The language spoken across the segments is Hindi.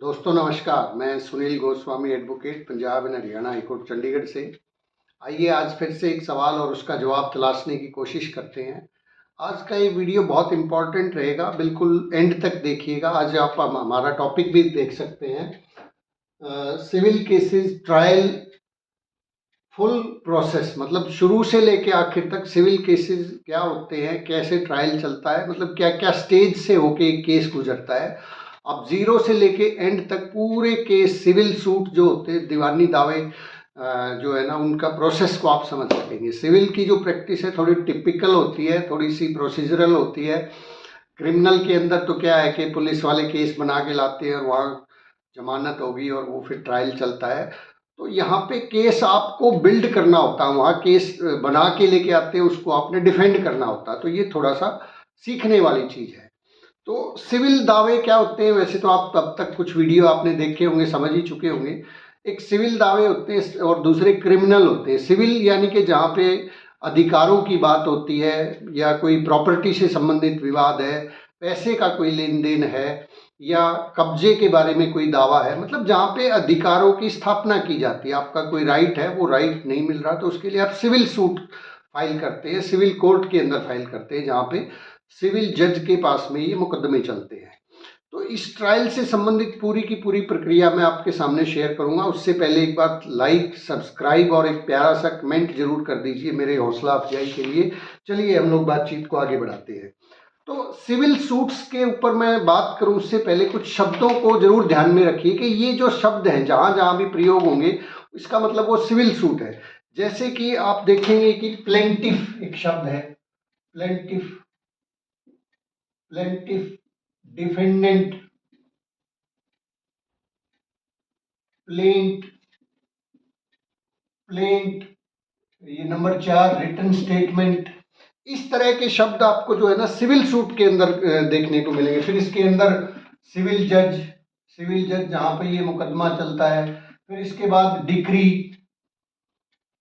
दोस्तों नमस्कार। मैं Sunil Goswami advocate Punjab and Haryana high court Chandigarh से। आइए आज फिर से एक सवाल और उसका जवाब तलाशने की कोशिश करते हैं। आज का ये वीडियो बहुत इम्पोर्टेंट रहेगा, बिल्कुल एंड तक देखिएगा। आज आप हमारा टॉपिक भी देख सकते हैं, civil cases trial full process, मतलब शुरू से लेके आखिर तक सिविल केसेस क्या होते हैं, कैसे ट्रायल चलता है, मतलब क्या क्या स्टेज से होके एक केस गुजरता है। अब जीरो से लेके एंड तक पूरे केस सिविल सूट जो होते हैं, दीवानी दावे जो है ना, उनका प्रोसेस को आप समझ सकेंगे। सिविल की जो प्रैक्टिस है थोड़ी टिपिकल होती है, थोड़ी सी प्रोसीजरल होती है। क्रिमिनल के अंदर तो क्या है कि पुलिस वाले केस बना के लाते हैं और वहाँ जमानत होगी और वो फिर ट्रायल चलता है। तो यहाँ पे केस आपको बिल्ड करना होता है, वहाँ केस बना के लेके आते हैं, उसको आपने डिफेंड करना होता है। तो ये थोड़ा सा सीखने वाली चीज़ है। तो सिविल दावे क्या होते हैं, वैसे तो आप तब तक कुछ वीडियो आपने देखे होंगे, समझ ही चुके होंगे। एक सिविल दावे होते हैं और दूसरे क्रिमिनल होते हैं। सिविल यानी कि जहाँ पे अधिकारों की बात होती है या कोई प्रॉपर्टी से संबंधित विवाद है, पैसे का कोई लेन देन है या कब्जे के बारे में कोई दावा है, मतलब जहाँ पे अधिकारों की स्थापना की जाती है। आपका कोई राइट है, वो राइट नहीं मिल रहा, तो उसके लिए आप सिविल सूट फाइल करते हैं, सिविल कोर्ट के अंदर फाइल करते हैं, जहाँ पे सिविल जज के पास में ये मुकदमे चलते हैं। तो इस ट्रायल से संबंधित पूरी की पूरी प्रक्रिया मैं आपके सामने शेयर करूंगा। उससे पहले एक बात, लाइक, सब्सक्राइब और एक प्यारा सा कमेंट जरूर कर दीजिए मेरे हौसला अफजाई के लिए। चलिए हम लोग बातचीत को आगे बढ़ाते हैं। तो सिविल सूट्स के ऊपर मैं बात करूं उससे पहले कुछ शब्दों को जरूर ध्यान में रखिए कि ये जो शब्द हैं जहां जहां भी प्रयोग होंगे, इसका मतलब वो सिविल सूट है। जैसे कि आप देखेंगे कि प्लेंटिफ एक शब्द है, plaintiff, plaintiff, defendant, plaint, plaint, ये नंबर 4 रिटन स्टेटमेंट। इस तरह के शब्द आपको जो है ना सिविल सूट के अंदर देखने को मिलेंगे। फिर इसके अंदर सिविल जज, सिविल जज जहां पे ये मुकदमा चलता है। फिर इसके बाद डिक्री,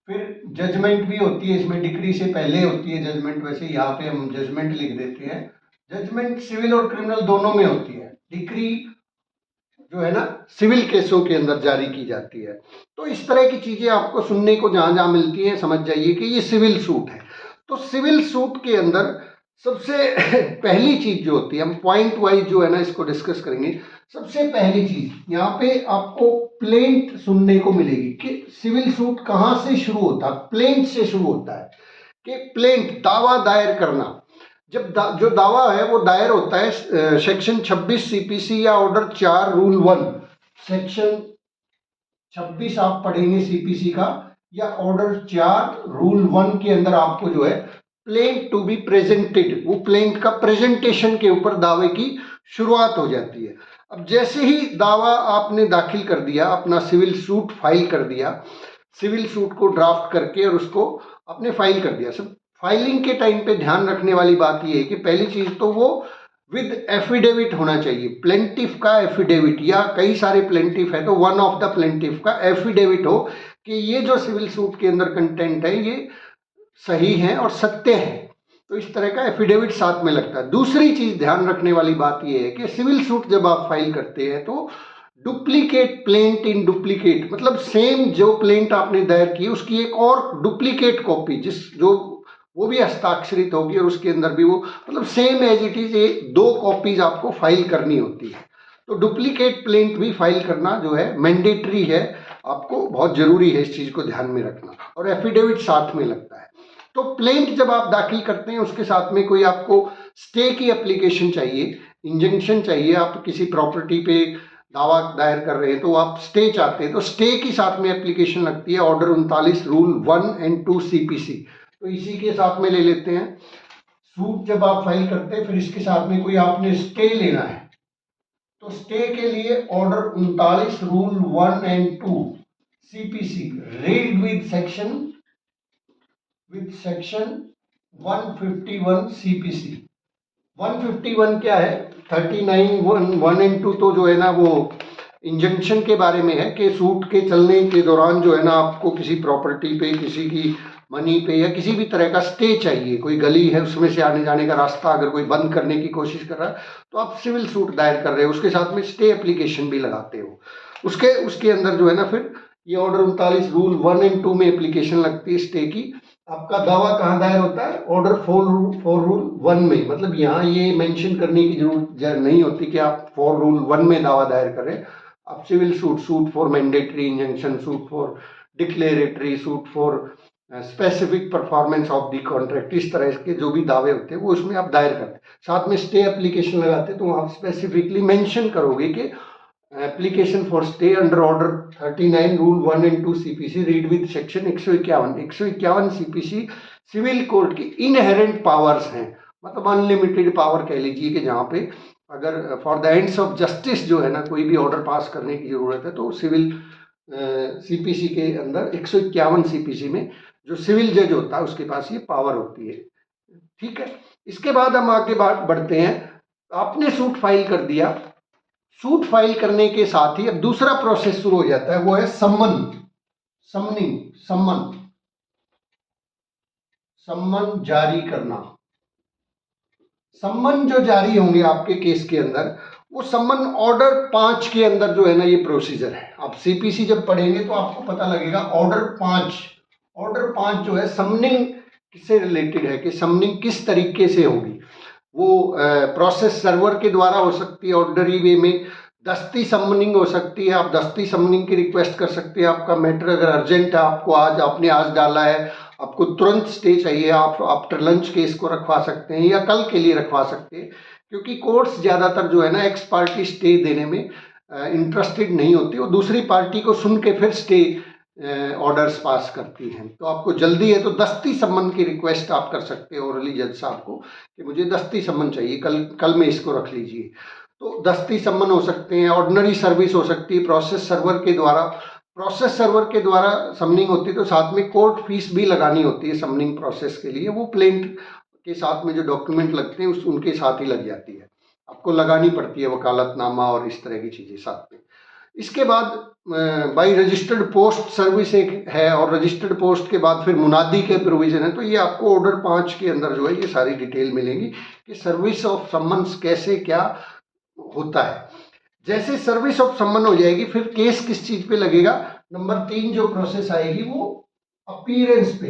फिर जजमेंट भी होती है इसमें, डिक्री से पहले होती है जजमेंट। वैसे यहाँ पे हम जजमेंट लिख देते हैं। जजमेंट सिविल और क्रिमिनल दोनों में होती है। डिक्री जो है ना सिविल केसों के अंदर जारी की जाती है। तो इस तरह की चीजें आपको सुनने को जहां जहां मिलती हैं, समझ जाइए कि ये सिविल सूट है। तो सिविल सूट के अंदर सबसे पहली चीज जो होती है, हम पॉइंट वाइज जो है ना इसको डिस्कस करेंगे। सबसे पहली चीज यहाँ पे आपको प्लेंट सुनने को मिलेगी कि सिविल सूट कहाँ से शुरू होता है। प्लेंट से शुरू होता है कि प्लेंट दावा दायर करना। जब जो दावा है वो दायर होता है सेक्शन 26 सीपीसी या ऑर्डर 4 रूल 1, सेक्शन 26 आप पढ़ेंगे सीपीसी का, या ऑर्डर 4 रूल 1 के अंदर आपको जो है प्लेंट टू बी प्रेजेंटेड, वो प्लेंट का प्रेजेंटेशन के ऊपर दावे की शुरुआत हो जाती है। अब जैसे ही दावा आपने दाखिल कर दिया, अपना सिविल सूट फाइल कर दिया, सिविल सूट को ड्राफ्ट करके और उसको आपने फाइल कर दिया। सब फाइलिंग के टाइम पे ध्यान रखने वाली बात यह है कि पहली चीज तो वो विद एफिडेविट होना चाहिए। प्लेंटिफ का एफिडेविट, या कई सारे प्लेंटिफ है तो वन ऑफ द प्लेंटिफ का एफिडेविट हो कि ये जो सिविल सूट के अंदर कंटेंट है ये सही है और सत्य है। तो इस तरह का एफिडेविट साथ में लगता है। दूसरी चीज ध्यान रखने वाली बात यह है कि सिविल सूट जब आप फाइल करते हैं तो डुप्लीकेट प्लेंट इन डुप्लीकेट, मतलब सेम जो प्लेंट आपने दायर की उसकी एक और डुप्लीकेट कॉपी, जिस जो वो भी हस्ताक्षरित होगी और उसके अंदर भी वो, मतलब सेम एज इट इज, एक 2 कॉपीज आपको फाइल करनी होती है। तो डुप्लीकेट प्लेंट भी फाइल करना जो है मैंडेटरी है, आपको बहुत जरूरी है इस चीज को ध्यान में रखना। और एफिडेविट साथ में लगता है। तो प्लेंट जब आप दाखिल करते हैं उसके साथ में कोई आपको स्टे की एप्लीकेशन चाहिए, इंजंक्शन चाहिए। आप किसी प्रॉपर्टी पे दावा दायर कर रहे हैं तो आप स्टे चाहते हैं, तो स्टे की साथ में एप्लीकेशन लगती है, ऑर्डर 39 रूल 1 एंड 2 सीपीसी। तो इसी के साथ में ले लेते हैं। सूट जब आप फाइल करते हैं फिर इसके साथ में कोई आपने स्टे लेना है, तो स्टे के लिए order 39 rule 1 and 2 CPC read with section 151 CPC. 151 क्या है, 39 1 एंड 2 तो जो है ना वो इंजंक्शन के बारे में है कि सूट के चलने के दौरान जो है ना आपको किसी प्रॉपर्टी पे किसी की मनी पे या किसी भी तरह का स्टे चाहिए, कोई गली है उसमें से आने जाने का रास्ता अगर कोई बंद करने की कोशिश कर रहा है तो आप सिविल सूट दायर कर रहे हो, उसके साथ में स्टे एप्लीकेशन भी लगाते हो। उसके उसके अंदर जो है ना फिर ये ऑर्डर 39 रूल 1 एंड 2 में एप्लीकेशन लगती है स्टे की। आपका दावा कहाँ दायर होता है? ऑर्डर 4 रूल 1 में। मतलब यहाँ ये मेंशन करने की जरूरत नहीं होती कि आप 4 रूल 1 में दावा दायर करें। आप civil suit for mandatory injunction, suit for declaratory, suit for specific performance of the contract, इस तरह के जो भी दावे होते हैं वो उसमें आप दायर करते हैं। साथ में स्टे एप्लीकेशन लगाते हैं तो आप स्पेसिफिकली मेंशन करोगे कि application for stay under order 39 rule 1 and 2 CPC read with section 151 CPC civil court की इनहेरेंट पावर्स हैं। मतलब अनलिमिटेड पावर कह लीजिए कि जहाँ पे अगर for the ends of justice जो है ना कोई भी ऑर्डर पास करने की जरूरत है तो सिविल सीपीसी के अंदर 151 सीपीसी में जो सिविल जज होता है उसके पास ये पावर होती है। ठीक है, इसके बाद हम आगे बात बढ़ते हैं। आपने सूट फाइल कर दिया, सूट फाइल करने के साथ ही अब दूसरा प्रोसेस शुरू हो जाता है, वो है सम्मन जारी करना। सम्मन जो जारी होंगे आपके केस के अंदर वो सम्मन ऑर्डर 5 के अंदर जो है ना ये प्रोसीजर है। आप सीपीसी जब पढ़ेंगे तो आपको पता लगेगा ऑर्डर 5 जो है समनिंग किससे रिलेटेड है कि समनिंग किस तरीके से होगी। वो प्रोसेस सर्वर के द्वारा हो सकती है ऑर्डरी वे में, दस्ती समनिंग हो सकती है, आप दस्ती समनिंग की रिक्वेस्ट कर सकते हैं। आपका मैटर अगर अर्जेंट है, आपको आपने आज डाला है, आपको तुरंत स्टे चाहिए, आप आफ्टर लंच केस को रखवा सकते हैं या कल के लिए रखवा सकते हैं, क्योंकि कोर्ट्स ज़्यादातर जो है ना एक्स पार्टी स्टे देने में इंटरेस्टेड नहीं होती, वो दूसरी पार्टी को सुन के फिर स्टे ऑर्डर्स पास करती हैं। तो आपको जल्दी है तो दस्ती सम्मन की रिक्वेस्ट आप कर सकते हो ओरली जज साहब को कि मुझे दस्ती सम्मन चाहिए, कल में इसको रख लीजिए। तो दस्ती सम्मन हो सकते हैं, ऑर्डिनरी सर्विस हो सकती है प्रोसेस सर्वर के द्वारा समनिंग होती है तो साथ में कोर्ट फीस भी लगानी होती है समनिंग प्रोसेस के लिए, वो प्लेंट के साथ में जो डॉक्यूमेंट लगते हैं उनके साथ ही लग जाती है, आपको लगानी पड़ती है वकालतनामा और इस तरह की चीज़ें साथ में। इसके बाद बाई रजिस्टर्ड पोस्ट सर्विस एक है और रजिस्टर्ड पोस्ट के बाद फिर मुनादी के प्रोविजन है। तो ये आपको ऑर्डर 5 के अंदर जो है ये सारी डिटेल मिलेंगी कि सर्विस ऑफ सम्मन्स कैसे क्या होता है। जैसे सर्विस ऑफ सम्मन हो जाएगी फिर केस किस चीज पे लगेगा? नंबर 3 जो प्रोसेस आएगी वो अपीयरेंस पे।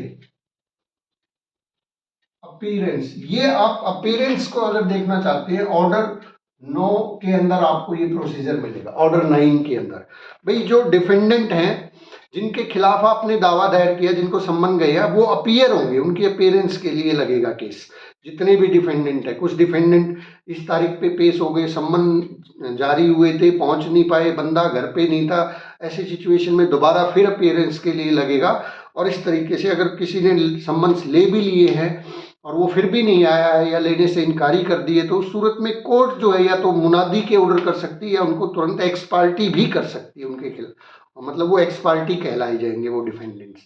अपीयरेंस, ये आप अपीयरेंस को अगर देखना चाहते हैं ऑर्डर 9 के अंदर आपको ये प्रोसीजर मिलेगा। ऑर्डर 9 के अंदर भाई जो डिफेंडेंट हैं जिनके खिलाफ आपने दावा दायर किया, जिनको सम्मन गया, वो अपीयर होंगे, उनके अपीयरेंस के लिए लगेगा केस। जितने भी डिफेंडेंट है, कुछ डिफेंडेंट इस तारीख पे पेश हो गए, सम्मन जारी हुए थे, पहुंच नहीं पाए, बंदा घर पे नहीं था, ऐसी सिचुएशन में दोबारा फिर अपीयरेंस के लिए लगेगा। और इस तरीके से अगर किसी ने सम्मन्स ले भी लिए हैं और वो फिर भी नहीं आया है या लेने से इनकारी कर दिए तो उस सूरत में कोर्ट जो है या तो मुनादी के ऑर्डर कर सकती है या उनको तुरंत एक्स पार्टी भी कर सकती है उनके खिलाफ। मतलब वो एक्स पार्टी कहलाई जाएंगे वो डिफेंडेंट्स,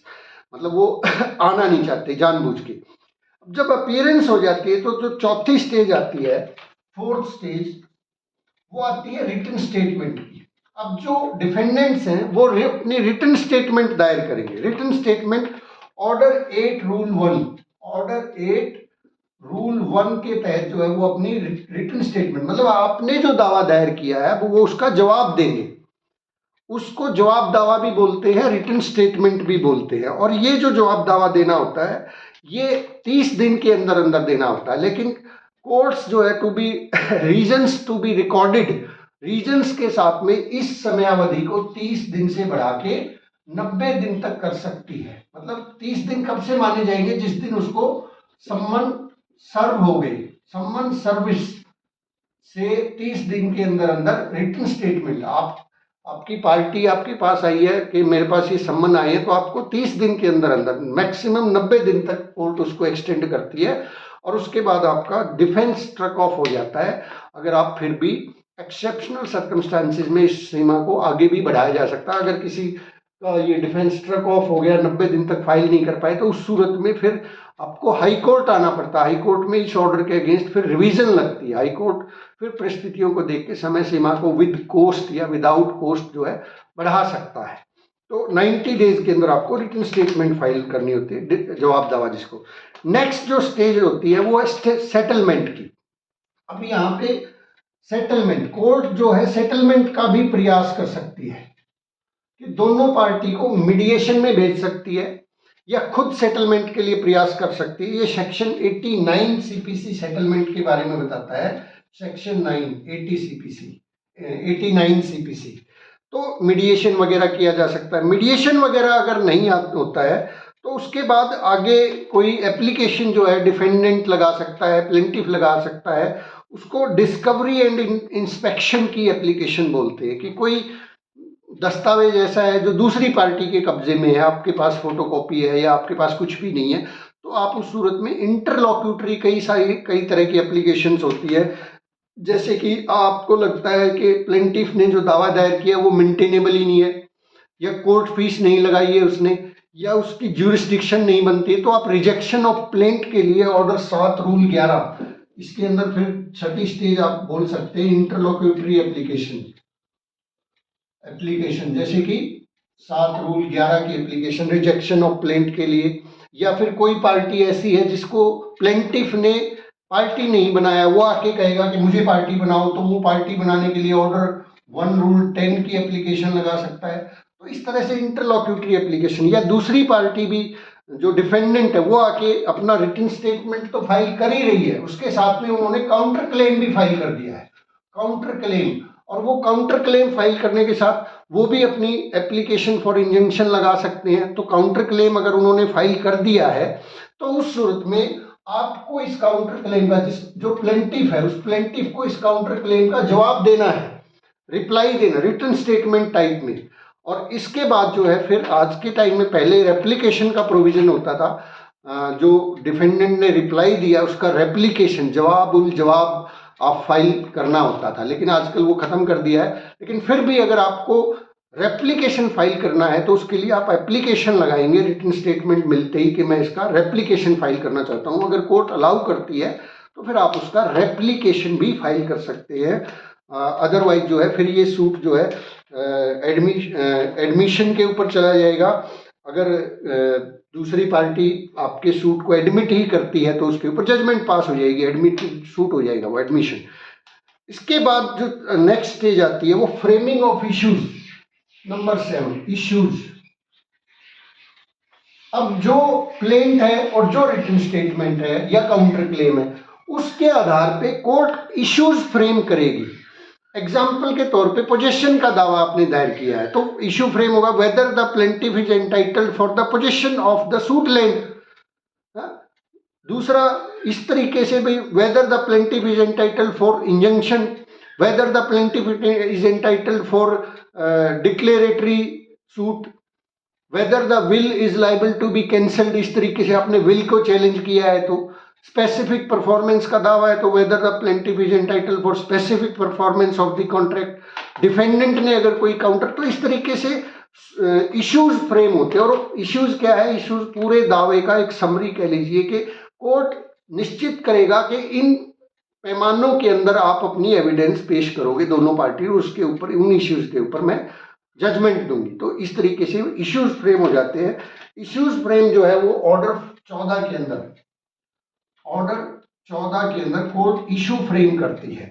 मतलब वो आना नहीं चाहते जानबूझ के। जब अपीयरेंस हो जाती है तो जो चौथी स्टेज आती है, फोर्थ स्टेज, वो आती है रिटन स्टेटमेंट की। अब जो डिफेंडेंट्स हैं वो अपनी रिटन स्टेटमेंट दायर करेंगे। रिटन स्टेटमेंट ऑर्डर 8 रूल 1 के तहत जो है वो अपनी रिटन स्टेटमेंट, मतलब आपने जो दावा दायर किया है वो उसका जवाब देंगे। उसको जवाब दावा भी बोलते हैं, रिटन स्टेटमेंट भी बोलते हैं। और ये जो जवाब दावा देना होता है ये 30 दिन के अंदर अंदर देना होता है। लेकिन कोर्ट्स जो है to be reasons to be recorded, reasons के साथ में इस समयावधि को 30 दिन से बढ़ा के 90 दिन तक कर सकती है। मतलब 30 दिन कब से माने जाएंगे? जिस दिन उसको सम्मन सर्व हो गई। सम्मन सर्विस से 30 दिन के अंदर अंदर रिटन स्टेटमेंट, आपकी पार्टी आपके पास आई है कि मेरे पास ये सम्मन आए हैं, तो आपको 30 दिन के अंदर अंदर, मैक्सिमम 90 दिन तक कोर्ट उसको एक्सटेंड करती है। और उसके बाद आपका डिफेंस ट्रक ऑफ हो जाता है। अगर आप फिर भी एक्सेप्शनल सर्कमस्टांसिस में इस सीमा को आगे भी बढ़ाया जा सकता है। अगर किसी का ये डिफेंस ट्रक ऑफ हो गया, 90 दिन तक फाइल नहीं कर पाए, तो उस सूरत में फिर आपको हाई कोर्ट आना पड़ता है। हाई कोर्ट में इस ऑर्डर के अगेंस्ट फिर रिवीजन लगती है। हाई कोर्ट फिर परिस्थितियों को देख के समय सीमा को विद कोस्ट या विदाउट कोस्ट जो है बढ़ा सकता है। तो 90 डेज के अंदर आपको रिटन स्टेटमेंट फाइल करनी होती है, जवाब दावा जिसको। नेक्स्ट जो स्टेज होती है वो है सेटलमेंट की। अब यहाँ पे सेटलमेंट, कोर्ट जो है सेटलमेंट का भी प्रयास कर सकती है कि दोनों पार्टी को मीडिएशन में भेज सकती है या खुद सेटलमेंट के लिए प्रयास कर सकती है। ये सेक्शन 89 सीपीसी सेटलमेंट के बारे में बताता है, सेक्शन 9 80 सीपीसी 89 सीपीसी। तो मीडिएशन वगैरह किया जा सकता है। मीडिएशन वगैरह अगर नहीं होता है तो उसके बाद आगे कोई एप्लीकेशन जो है डिफेंडेंट लगा सकता है, प्लेंटिफ लगा सकता है, उसको डिस्कवरी एंड इंस्पेक्शन की एप्लीकेशन बोलते हैं कि कोई दस्तावेज ऐसा है जो दूसरी पार्टी के कब्जे में है, आपके पास फोटोकॉपी है या आपके पास कुछ भी नहीं है, तो आप उस सूरत में इंटरलॉक्यूटरी कई तरह की एप्लीकेशंस होती है। जैसे कि आपको लगता है कि प्लेंटिफ ने जो दावा दायर किया वो मेंटेनेबल ही नहीं है, या कोर्ट फीस नहीं लगाई है उसने, या उसकी ज्यूरिसडिक्शन नहीं बनती है, तो आप रिजेक्शन ऑफ प्लेंट के लिए ऑर्डर 7 रूल 11 इसके अंदर फिर छठी स्टेज आप बोल सकते हैं इंटरलॉक्यूटरी एप्लीकेशन। जैसे कि 7 रूल 11 की एप्लीकेशन रिजेक्शन ऑफ प्लेंट के लिए, या फिर कोई पार्टी ऐसी है जिसको प्लेंटिफ ने पार्टी नहीं बनाया, वो आके कहेगा कि मुझे पार्टी बनाओ, तो वो पार्टी बनाने के लिए ऑर्डर 1 रूल 10 की एप्लीकेशन लगा सकता है। तो इस तरह से इंटरलॉक्यूटरी एप्लीकेशन, या दूसरी पार्टी भी जो डिफेंडेंट है वो आके अपना रिटन स्टेटमेंट तो फाइल कर ही रही है, उसके साथ में उन्होंने काउंटर क्लेम भी फाइल कर दिया है, काउंटर क्लेम। और वो काउंटर क्लेम फाइल करने के साथ वो भी अपनी एप्लीकेशन फॉर इंजंक्शन लगा सकते हैं। तो काउंटर क्लेम अगर उन्होंने फाइल कर दिया है तो उस सूरत में आपको इस काउंटर क्लेम का जो प्लेंटिफ है उस प्लेंटिफ को इस काउंटर क्लेम का जवाब देना है, रिप्लाई देना रिटन स्टेटमेंट टाइप में। और इसके बाद जो है फिर आज के टाइम में, पहले रेप्लिकेशन का प्रोविजन होता था, जो डिफेंडेंट ने रिप्लाई दिया उसका रेप्लिकेशन जवाब उल जवाब आप फाइल करना होता था, लेकिन आजकल वो खत्म कर दिया है। लेकिन फिर भी अगर आपको रेप्लिकेशन फाइल करना है तो उसके लिए आप एप्लीकेशन लगाएंगे रिटन स्टेटमेंट मिलते ही कि मैं इसका रेप्लिकेशन फाइल करना चाहता हूं। अगर कोर्ट अलाउ करती है तो फिर आप उसका रेप्लिकेशन भी फाइल कर सकते हैं। अदरवाइज जो है फिर ये सूट जो है एडमिशन के ऊपर चला जाएगा। अगर दूसरी पार्टी आपके सूट को एडमिट ही करती है तो उसके ऊपर जजमेंट पास हो जाएगी, एडमिट सूट हो जाएगा वो एडमिशन। इसके बाद जो नेक्स्ट स्टेज आती है वो framing of issues, number 7 issues. अब जो प्लेंट है और जो रिटन स्टेटमेंट है या काउंटर क्लेम है उसके आधार पे कोर्ट इश्यूज फ्रेम करेगी। एग्जाम्पल के तौर पे पोजेशन का दावा आपने दायर किया है तो इश्यू फ्रेम होगा whether the plaintiff is entitled for the possession of the suit land. दूसरा इस तरीके से भी whether the plaintiff is entitled for injunction, whether the plaintiff is entitled for declaratory suit, whether the will is liable to be cancelled. इस तरीके से आपने विल को चैलेंज किया है तो स्पेसिफिक परफॉर्मेंस का दावा है तो weather the plaintiff is entitled for specific performance of the contract. Defendant ने अगर कोई काउंटर, तो इस तरीके से इश्यूज फ्रेम होते हैं। और इश्यूज क्या है, इश्यूज पूरे दावे का एक समरी कह लीजिए कि कोर्ट निश्चित करेगा कि इन पैमानों के अंदर आप अपनी एविडेंस पेश करोगे दोनों पार्टी, उसके ऊपर उन इश्यूज के ऊपर मैं जजमेंट दूंगी। तो इस तरीके से इश्यूज फ्रेम हो जाते हैं। इश्यूज फ्रेम जो है वो ऑर्डर 14 के अंदर कोर्ट इशू फ्रेम करती है।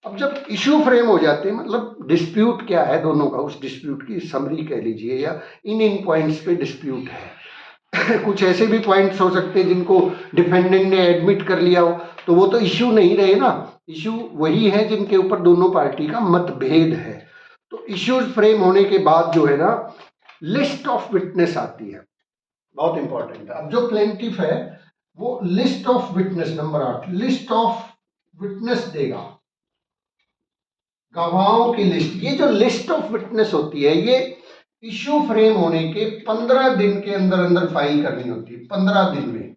अब जब इशू फ्रेम हो जाते हैं मतलब डिस्प्यूट क्या है दोनों का, उस डिस्प्यूट की समरी कह लीजिए, या इन पॉइंट्स पे डिस्प्यूट है। कुछ ऐसे भी पॉइंट्स हो सकते हैं जिनको डिफेंडेंट ने एडमिट कर लिया हो तो वो तो इशू नहीं रहे ना, इशू वही है जिनके ऊपर दोनों पार्टी का मतभेद है। तो इश्यूज फ्रेम होने के बाद जो है ना लिस्ट ऑफ विटनेस आती है, बहुत इंपॉर्टेंट है। अब जो प्लेंटिफ है वो list of witness, number 8 list of witness देगा, गवाहों की लिस्ट। ये जो लिस्ट ऑफ विटनेस होती है ये इश्यू फ्रेम होने के 15 दिन के अंदर अंदर फाइल करनी होती है। 15 दिन में,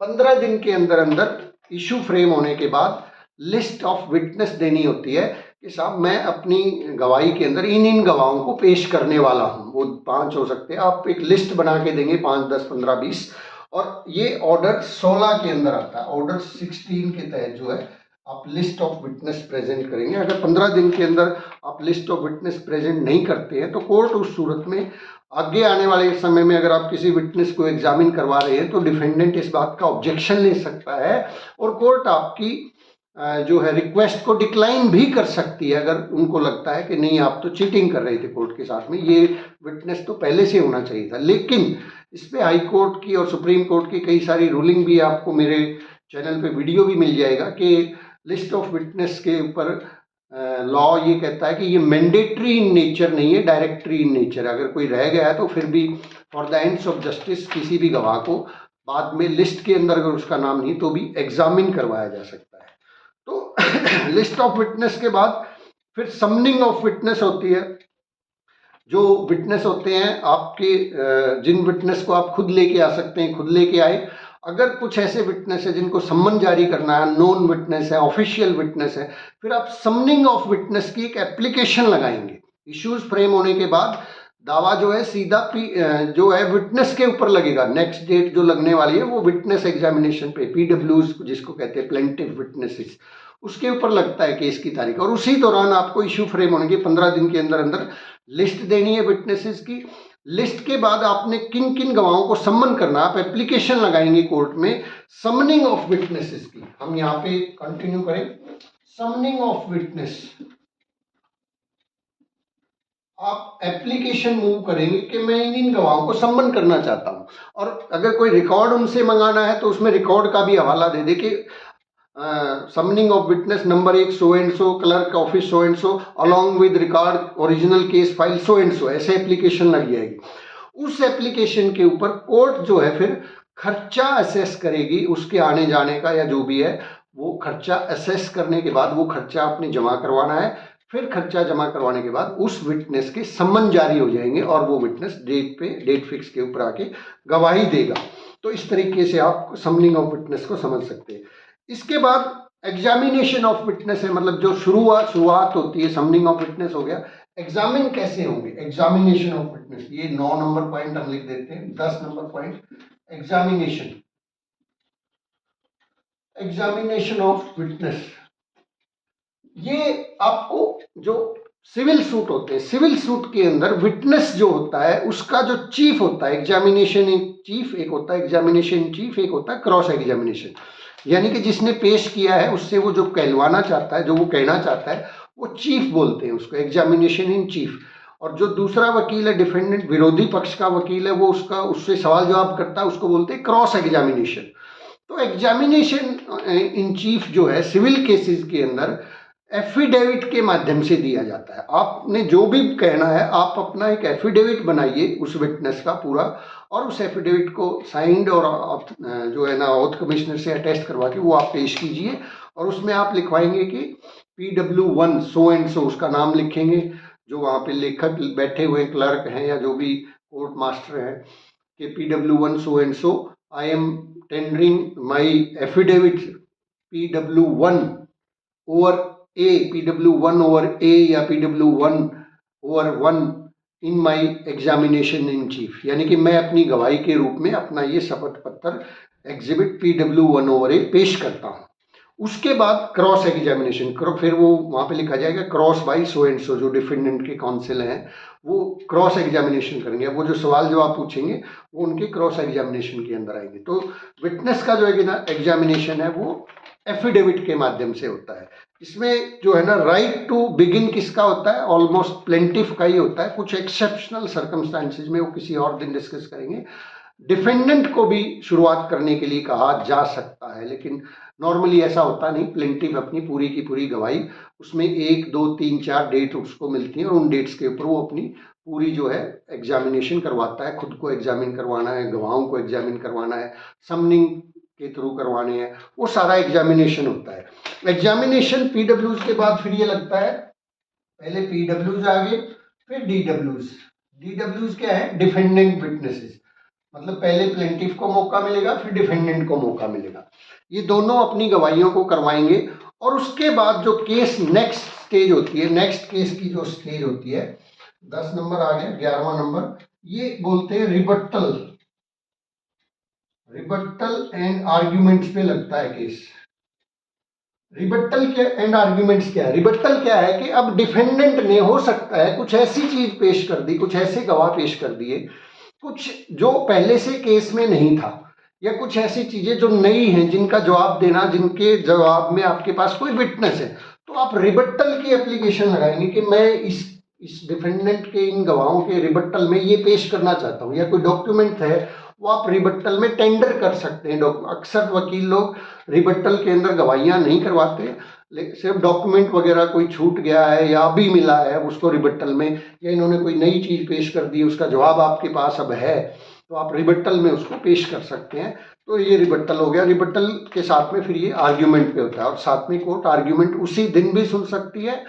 15 दिन के अंदर अंदर इश्यू फ्रेम होने के बाद लिस्ट ऑफ विटनेस देनी होती है कि साहब मैं अपनी गवाही के अंदर इन गवाहों को पेश करने वाला हूँ। वो 5 हो सकते हैं, आप एक लिस्ट बना के देंगे 5, 10, 15, 20। और ये ऑर्डर 16 के अंदर आता है, ऑर्डर 16 के तहत जो है आप लिस्ट ऑफ विटनेस प्रेजेंट करेंगे। अगर 15 दिन के अंदर आप लिस्ट ऑफ विटनेस प्रेजेंट नहीं करते हैं तो कोर्ट उस सूरत में आगे आने वाले समय में अगर आप किसी विटनेस को एग्जामिन करवा रहे हैं तो डिफेंडेंट इस बात का ऑब्जेक्शन ले सकता है और कोर्ट आपकी जो है रिक्वेस्ट को डिक्लाइन भी कर सकती है अगर उनको लगता है कि नहीं आप तो चीटिंग कर रहे थे कोर्ट के साथ में, ये विटनेस तो पहले से होना चाहिए था। लेकिन इस पे हाई कोर्ट की और सुप्रीम कोर्ट की कई सारी रूलिंग भी, आपको मेरे चैनल पे वीडियो भी मिल जाएगा कि लिस्ट ऑफ विटनेस के ऊपर लॉ ये कहता है कि ये मैंडेटरी इन नेचर नहीं है, डायरेक्टरी इन नेचर। अगर कोई रह गया है तो फिर भी for the ends of justice किसी भी गवाह को बाद में लिस्ट के अंदर अगर उसका नाम नहीं तो भी एग्जामिन करवाया जा सकता है। तो लिस्ट ऑफ विटनेस के बाद फिर समनिंग ऑफ विटनेस होती है। जो विटनेस होते हैं आपके, जिन विटनेस को आप खुद लेके आ सकते हैं खुद लेके आए। अगर कुछ ऐसे विटनेस है जिनको सम्मन जारी करना है, नॉन विटनेस है, ऑफिशियल विटनेस है, फिर आप समनिंग ऑफ विटनेस की एक एप्लीकेशन लगाएंगे। इश्यूज फ्रेम होने के बाद दावा जो है सीधा जो है विटनेस के ऊपर लगेगा। नेक्स्ट डेट जो लगने वाली है वो विटनेस एग्जामिनेशन पे, पीडब्ल्यूज जिसको कहते हैं प्लेंटिव विटनेसेस, उसके ऊपर लगता है केस की तारीख। और उसी दौरान आपको इश्यू फ्रेम होने के 15 दिन के अंदर अंदर लिस्ट देनी है विटनेसेस की। लिस्ट के बाद आपने किन किन गवाहों को सम्मन करना, आप एप्लीकेशन लगाएंगे कोर्ट में समनिंग ऑफ विटनेसेस की। हम यहाँ पे कंटिन्यू करें। समनिंग ऑफ विटनेस, आप एप्लीकेशन मूव करेंगे कि मैं इन गवाहों को सम्मन करना चाहता हूं। और अगर कोई रिकॉर्ड उनसे मंगाना है तो उसमें रिकॉर्ड का भी हवाला दे दे कि summoning of witness number 1 so and so, clerk office so and so, along with record original case file so and so, ऐसे एप्लीकेशन लग जाएगी। उस एप्लीकेशन के ऊपर कोर्ट जो है फिर खर्चा असेस करेगी उसके आने जाने का, या जो भी है वो खर्चा असेस करने के बाद वो खर्चा आपने जमा करवाना है। फिर खर्चा जमा करवाने के बाद उस विटनेस के सम्मन जारी हो जाएंगे और वो विटनेस डेट फिक्स के ऊपर आके गवाही देगा। तो इस तरीके से आप समनिंग ऑफ विटनेस को समझ सकते हैं। इसके बाद एग्जामिनेशन ऑफ विटनेस है, मतलब जो शुरुआत होती है, समनिंग ऑफ विटनेस हो गया। एग्जामिन कैसे होंगे, एग्जामिनेशन ऑफ विटनेस, ये 9 नंबर पॉइंट हम लिख देते हैं। 10 number point examination, examination of witness. ये आपको जो सिविल सूट होते हैं, सिविल सूट के अंदर विटनेस जो होता है उसका जो चीफ होता है, एग्जामिनेशन इन चीफ एक होता है, एग्जामिनेशन इन चीफ एक होता है, क्रॉस एग्जामिनेशन। यानी कि जिसने पेश किया है उससे वो जो कहलवाना चाहता है, जो वो कहना चाहता है, वो चीफ बोलते हैं उसको, एग्जामिनेशन इन चीफ। और जो दूसरा वकील है, डिफेंडेंट विरोधी पक्ष का वकील है, वो उससे सवाल जवाब करता है, उसको बोलते हैं क्रॉस एग्जामिनेशन। तो एग्जामिनेशन इन चीफ जो है सिविल केसेस के अंदर एफिडेविट के माध्यम से दिया जाता है। आपने जो भी कहना है आप अपना एक एफिडेविट बनाइए उस विटनेस का पूरा, और उस एफिडेविट को साइंड और जो है ना ऑथ कमिश्नर से अटेस्ट करवा के वो आप पेश कीजिए। और उसमें आप लिखवाएंगे कि PW1 सो एंड सो, उसका नाम लिखेंगे, जो वहाँ पे लेखक बैठे हुए क्लर्क हैं या जो भी कोर्ट मास्टर हैं, कि PW1 so and so I am tendering my affidavit PW1 over A, PW1 over A या PW1 over 1 in my examination in chief. यानी कि मैं अपनी गवाही के रूप में अपना ये शपथ पत्र एग्जिबिट PW1 ओवर A पेश करता हूँ। उसके बाद क्रॉस एग्जामिनेशन, फिर वो वहाँ पे लिखा जाएगा cross by so and so, जो डिफेंडेंट के काउंसिल हैं वो क्रॉस एग्जामिनेशन करेंगे। वो जो सवाल जवाब पूछेंगे वो उनके क्रॉस एग्जामिनेशन के अंदर आएंगे। तो विटनेस का जो एग्जामिनेशन है वो एफिडेविट के माध्यम से होता है। इसमें जो है ना राइट टू बिगिन किसका होता है, ऑलमोस्ट प्लेंटिफ का ही होता है। कुछ एक्सेप्शनल सर्कमस्टांसेस में वो किसी और दिन डिस्कस करेंगे। डिफेंडेंट को भी शुरुआत करने के लिए कहा जा सकता है, लेकिन नॉर्मली ऐसा होता नहीं। प्लेंटिफ अपनी पूरी की पूरी गवाही, उसमें 1 2 3 4 डेट उसको मिलती हैं और उन डेट्स के ऊपर वो अपनी पूरी जो है एग्जामिनेशन करवाता है। खुद को एग्जामिन करवाना है, गवाहों को एग्जामिन करवाना है, समनिंग के थ्रू करवाने हैं, वो सारा एग्जामिनेशन होता है। एग्जामिनेशन पीडब्ल्यूज के बाद फिर ये लगता है, पहले पीडब्ल्यूज आगे फिर डीडब्ल्यूज। डीडब्ल्यूज क्या है, डिफेंडेंट विटनेसेस, मतलब पहले प्लेंटिफ को मौका मिलेगा फिर डिफेंडेंट को मौका मिलेगा। ये दोनों अपनी गवाहियों को करवाएंगे और उसके बाद जो केस नेक्स्ट स्टेज होती है, नेक्स्ट केस की जो स्टेज होती है, 10 नंबर आ गया, 11वां नंबर, ये बोलते हैं रिबट्टल। रिबट्टल एंड आर्ग्यूमेंट्स पे लगता है केस। रिबट्टल क्या एंड आर्ग्यूमेंट्स क्या है? रिबट्टल क्या है कि अब डिफेंडेंट ने हो सकता है कुछ ऐसी चीज पेश कर दी, कुछ ऐसे गवाह पेश कर दिए, कुछ जो पहले से केस में नहीं था, या कुछ ऐसी चीजें जो नई हैं जिनका जवाब देना, जिनके जवाब में आपके पास कोई विटनेस है, तो आप रिबट्टल की एप्लीकेशन लगाएंगे कि मैं इस डिफेंडेंट के इन गवाहों के रिबट्टल में ये पेश करना चाहता हूँ, या कोई डॉक्यूमेंट है वो आप रिबट्टल में टेंडर कर सकते हैं। अक्सर वकील लोग रिबट्टल के अंदर गवाहियां नहीं करवाते, सिर्फ डॉक्यूमेंट वगैरह कोई छूट गया है या अभी मिला है उसको रिबट्टल में, या इन्होंने कोई नई चीज पेश कर दी, उसका जवाब आपके पास अब है, तो आप रिबट्टल में उसको पेश कर सकते हैं। तो ये रिबट्टल हो गया। रिबट्टल के साथ में फिर ये आर्ग्यूमेंट पे होता है, और साथ में कोर्ट आर्ग्यूमेंट उसी दिन भी सुन सकती है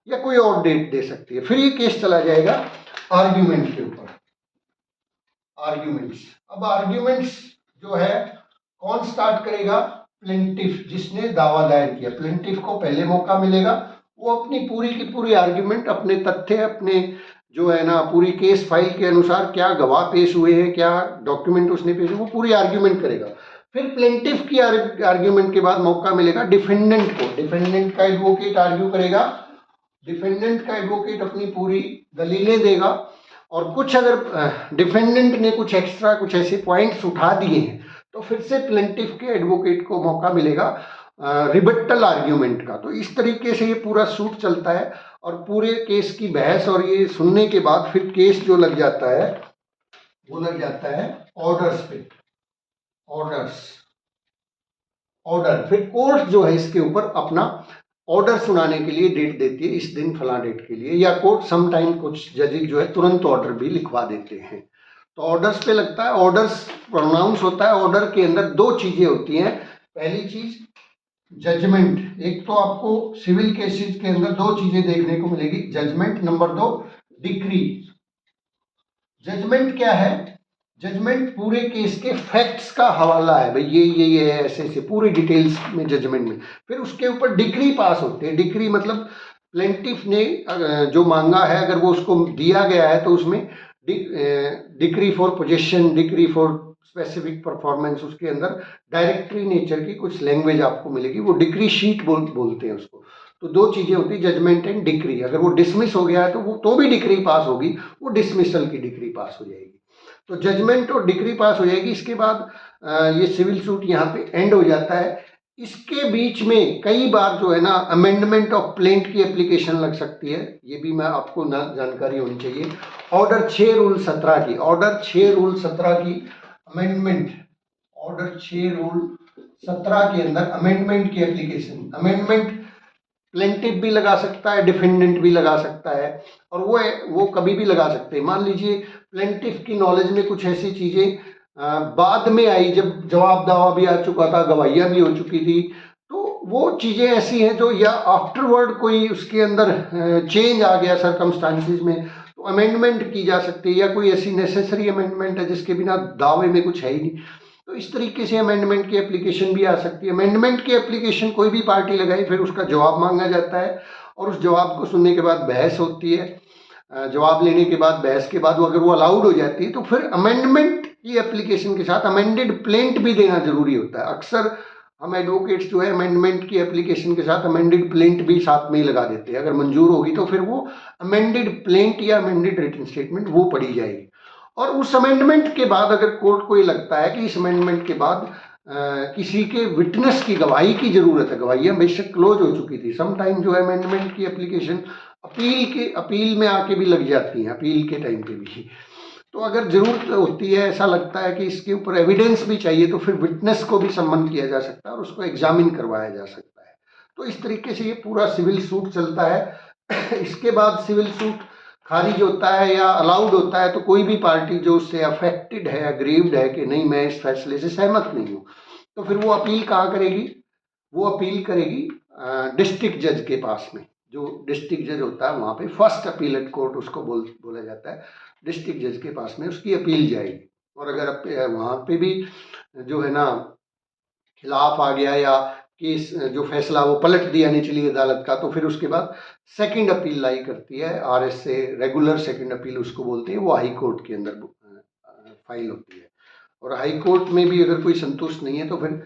या कोई और डेट दे सकती है। फिर ये केस चला जाएगा आर्ग्यूमेंट के ऊपर। आर्ग्यूमेंट्स, अब आर्ग्यूमेंट्स जो है कौन स्टार्ट करेगा? प्लेंटिफ, जिसने दावा दायर किया, प्लेंटिफ को पहले मौका मिलेगा, वो अपनी पूरी की पूरी आर्ग्यूमेंट, अपने तथ्य, अपने जो है ना पूरी केस फाइल के अनुसार क्या गवाह पेश हुए हैं, क्या डॉक्यूमेंट उसने पेश, वो पूरी आर्ग्यूमेंट करेगा। फिर प्लेंटिफ की आर्ग्यूमेंट के बाद मौका मिलेगा डिफेंडेंट को, डिफेंडेंट का एडवोकेट आर्ग्यू करेगा, डिफेंडेंट का एडवोकेट अपनी पूरी दलीलें देगा, और कुछ अगर डिफेंडेंट ने कुछ एक्स्ट्रा कुछ ऐसे पॉइंट्स उठा दिए हैं तो फिर से प्लेंटिफ के एडवोकेट को मौका मिलेगा रिबट्टल आर्ग्यूमेंट का। तो इस तरीके से ये पूरा सूट चलता है, और पूरे केस की बहस और ये सुनने के बाद फिर केस जो लग जाता है वो लग जाता है ऑर्डर्स पे। ऑर्डर फिर कोर्ट जो है इसके ऊपर अपना ऑर्डर सुनाने के लिए डेट देती है, इस दिन फला डेट के लिए, या कोर्ट समटाइम कुछ जजेस जो है तुरंत ऑर्डर भी लिखवा देते हैं। तो ऑर्डर्स पे लगता है, ऑर्डर्स प्रोनाउंस होता है। ऑर्डर के अंदर दो चीजें होती हैं। पहली चीज जजमेंट, एक तो आपको सिविल केसेस के अंदर दो चीजें देखने को मिलेगी, जजमेंट, नंबर दो डिक्री। जजमेंट क्या है? जजमेंट पूरे केस के फैक्ट्स का हवाला है, भाई ये ऐसे ऐसे पूरी डिटेल्स में जजमेंट में। फिर उसके ऊपर डिक्री पास होते हैं। डिक्री मतलब प्लेंटिफ ने जो मांगा है अगर वो उसको दिया गया है तो उसमें decree for possession, decree for specific performance, उसके अंदर डायरेक्टरी नेचर की कुछ लैंग्वेज आपको मिलेगी, वो डिक्री शीट बोलते हैं उसको। तो दो चीजें होती है, जजमेंट एंड डिक्री। अगर वो डिसमिस हो गया है तो वो तो भी डिक्री पास होगी, वो डिसमिसल की डिक्री पास हो जाएगी। तो जजमेंट और डिक्री पास हो जाएगी। इसके बाद ये सिविल सूट यहाँ पे एंड हो जाता है। इसके बीच में कई बार जो है ना अमेंडमेंट ऑफ प्लेंट की एप्लीकेशन लग सकती है, ये भी मैं आपको ना जानकारी होनी चाहिए। ऑर्डर 6 रूल 17 की, ऑर्डर 6 रूल 17 की अमेंडमेंट, ऑर्डर 6 रूल 17 के अंदर अमेंडमेंट की एप्लीकेशन, अमेंडमेंट प्लेंटिफ भी लगा सकता है, डिफेंडेंट भी लगा सकता है, और वो कभी भी लगा सकते हैं। मान लीजिए प्लेंटिफ की नॉलेज में कुछ ऐसी चीजें बाद में आई, जब जवाब दावा भी आ चुका था, गवाहियां भी हो चुकी थी, तो वो चीजें ऐसी हैं जो, या आफ्टरवर्ड कोई उसके अंदर चेंज आ गया सर्कमस्टांसिस में, तो अमेंडमेंट की जा सकती है, या कोई ऐसी नेसेसरी अमेंडमेंट है जिसके बिना दावे में कुछ है ही नहीं, तो इस तरीके से अमेंडमेंट की एप्लीकेशन भी आ सकती है। अमेंडमेंट की एप्लीकेशन कोई भी पार्टी लगाई, फिर उसका जवाब मांगा जाता है, और उस जवाब को सुनने के बाद बहस होती है। जवाब लेने के बाद, बहस के बाद, वो अगर वो अलाउड हो जाती है तो फिर अमेंडमेंट की एप्लीकेशन के साथ अमेंडेड प्लेंट भी देना जरूरी होता है। अक्सर हम एडवोकेट्स जो है अमेंडमेंट की एप्लीकेशन के साथ अमेंडेड प्लेंट भी साथ में ही लगा देते हैं। अगर मंजूर होगी तो फिर वो अमेंडेड प्लेंट या अमेंडेड रिटन स्टेटमेंट वो पढ़ी जाएगी। और उस अमेंडमेंट के बाद अगर कोर्ट को ये लगता है कि इस अमेंडमेंट के बाद किसी के विटनेस की गवाही की जरूरत है, गवाहियां बेशक क्लोज हो चुकी थी, समटाइम जो है अमेंडमेंट की एप्लीकेशन अपील में आके भी लग जाती हैं, अपील के टाइम पे भी, तो अगर जरूरत होती है, ऐसा लगता है कि इसके ऊपर एविडेंस भी चाहिए, तो फिर विटनेस को भी सम्मन किया जा सकता है और उसको एग्जामिन करवाया जा सकता है। तो इस तरीके से ये पूरा सिविल सूट चलता है। इसके बाद सिविल सूट खारिज होता है या अलाउड होता है तो कोई भी पार्टी जो उससे अफेक्टेड है, अग्रीव्ड है कि नहीं मैं इस फैसले से सहमत नहीं हूँ, तो फिर वो अपील कहाँ करेगी? वो अपील करेगी डिस्ट्रिक्ट जज के पास में। जो डिस्ट्रिक्ट जज होता है वहाँ पे फर्स्ट अपीलेट कोर्ट उसको बोला जाता है, डिस्ट्रिक्ट जज के पास में उसकी अपील जाएगी। और अगर वहाँ पे भी जो है ना खिलाफ आ गया, या केस जो फैसला वो पलट दिया निचली अदालत का, तो फिर उसके बाद सेकंड अपील लाई करती है आरएस से, रेगुलर सेकंड अपील उसको बोलते हैं, वो हाई कोर्ट के अंदर फाइल होती है। और हाई कोर्ट में भी अगर कोई संतुष्ट नहीं है तो फिर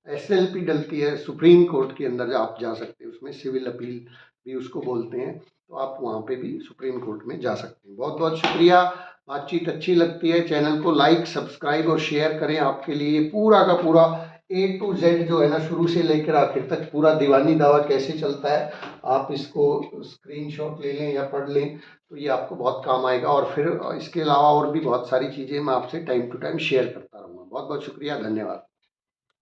SLP डलती है सुप्रीम कोर्ट के अंदर, आप जा सकते हैं उसमें, सिविल अपील भी उसको बोलते हैं, तो आप वहाँ पे भी सुप्रीम कोर्ट में जा सकते हैं। बहुत बहुत शुक्रिया, बातचीत अच्छी लगती है, चैनल को लाइक सब्सक्राइब और शेयर करें। आपके लिए पूरा का पूरा A to Z जो है ना, शुरू से लेकर आखिर तक पूरा दीवानी दावा कैसे चलता है, आप इसको स्क्रीनशॉट ले लें या पढ़ लें, तो ये आपको बहुत काम आएगा। और फिर इसके अलावा और भी बहुत सारी चीज़ें मैं आपसे टाइम टू टाइम शेयर करता रहूँगा। बहुत बहुत शुक्रिया, धन्यवाद।